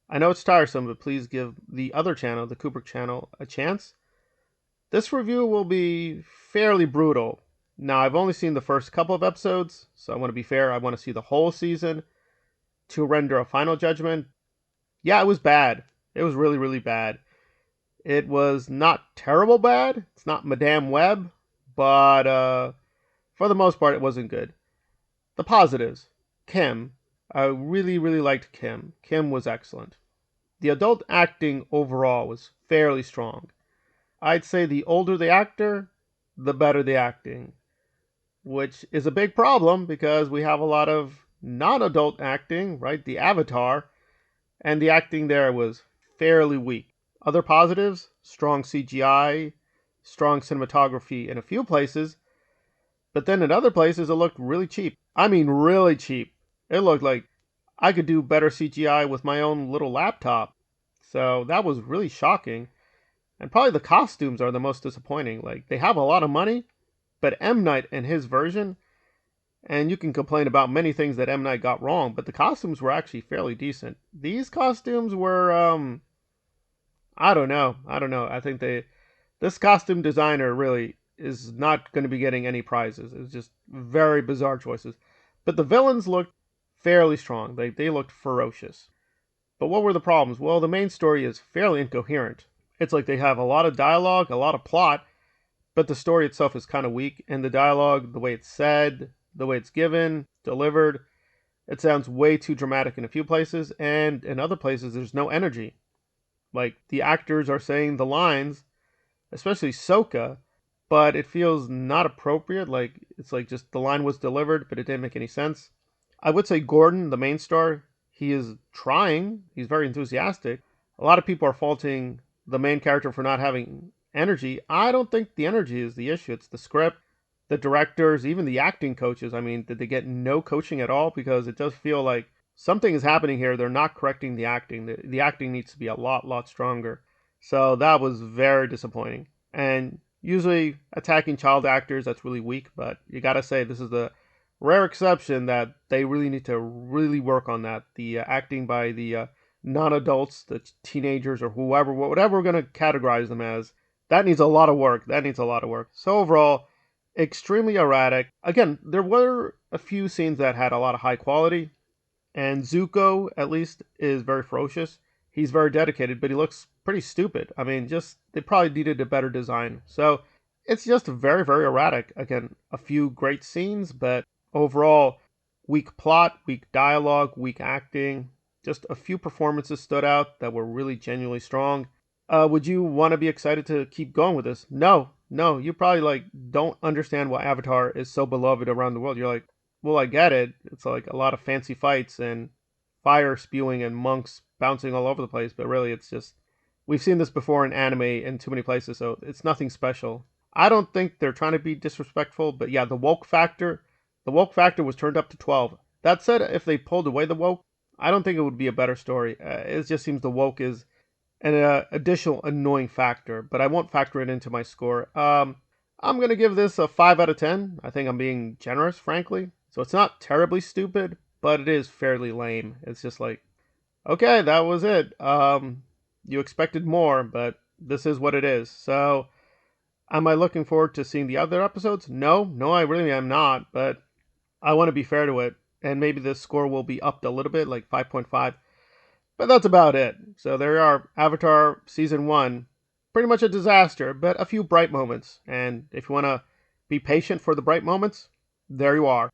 I know it's tiresome, but please give the other channel, the Kubrick channel, a chance. This review will be fairly brutal. Now, I've only seen the first couple of episodes, so I want to be fair. I want to see the whole season to render a final judgment. Yeah, it was bad. It was really, really bad. It was not terrible bad. It's not Madame Web, but for the most part, it wasn't good. The positives. Kim. I really, really liked Kim. Kim was excellent. The adult acting overall was fairly strong. I'd say the older the actor, the better the acting, which is a big problem because we have a lot of non adult acting, right? The Avatar, and the acting there was fairly weak. Other positives: strong CGI, strong cinematography in a few places, but then in other places it looked really cheap. I mean, really cheap. It looked like I could do better CGI with my own little laptop. So that was really shocking. And probably the costumes are the most disappointing. Like, they have a lot of money, but M. Night and his version, and you can complain about many things that M. Night got wrong, but the costumes were actually fairly decent. These costumes were, I don't know. I don't know. I think this costume designer really is not going to be getting any prizes. It's just very bizarre choices. But the villains looked fairly strong. They looked ferocious. But what were the problems? Well, the main story is fairly incoherent. It's like they have a lot of dialogue, a lot of plot, but the story itself is kind of weak. And the dialogue, the way it's said, the way it's given, delivered, it sounds way too dramatic in a few places, and in other places, there's no energy. Like, the actors are saying the lines, especially Soka, but it feels not appropriate. Like, it's like just the line was delivered, but it didn't make any sense. I would say Gordon, the main star, he is trying. He's very enthusiastic. A lot of people are faulting the main character for not having energy. I don't think the energy is the issue. It's the script, the directors, even the acting coaches. I mean, did they get no coaching at all? Because it does feel like something is happening here. They're not correcting the acting. The acting needs to be a lot stronger. So that was very disappointing. And usually attacking child actors, that's really weak. But you got to say, this is the rare exception that they really need to really work on that. The acting by the non-adults, the teenagers, or whoever, whatever we're going to categorize them as, that needs a lot of work. That needs a lot of work. So overall, extremely erratic. Again, there were a few scenes that had a lot of high quality, and Zuko, at least, is very ferocious. He's very dedicated, but he looks pretty stupid. I mean, just, they probably needed a better design. So it's just very, very erratic. Again, a few great scenes, but overall, weak plot, weak dialogue, weak acting. Just a few performances stood out that were really genuinely strong. Would you want to be excited to keep going with this? No, no. You probably like don't understand why Avatar is so beloved around the world. You're like, well, I get it. It's like a lot of fancy fights and fire spewing and monks bouncing all over the place, but really, it's just we've seen this before in anime in too many places, so it's nothing special. I don't think they're trying to be disrespectful, but yeah, the woke factor was turned up to 12. That said, if they pulled away the woke, I don't think it would be a better story. It just seems the woke is an additional annoying factor, but I won't factor it into my score. I'm going to give this a 5 out of 10. I think I'm being generous, frankly. So it's not terribly stupid, but it is fairly lame. It's just like, okay, that was it. You expected more, but this is what it is. So am I looking forward to seeing the other episodes? No, no, I really am not, but I want to be fair to it. And maybe the score will be upped a little bit, like 5.5. But that's about it. So there are Avatar Season 1. Pretty much a disaster, but a few bright moments. And if you want to be patient for the bright moments, there you are.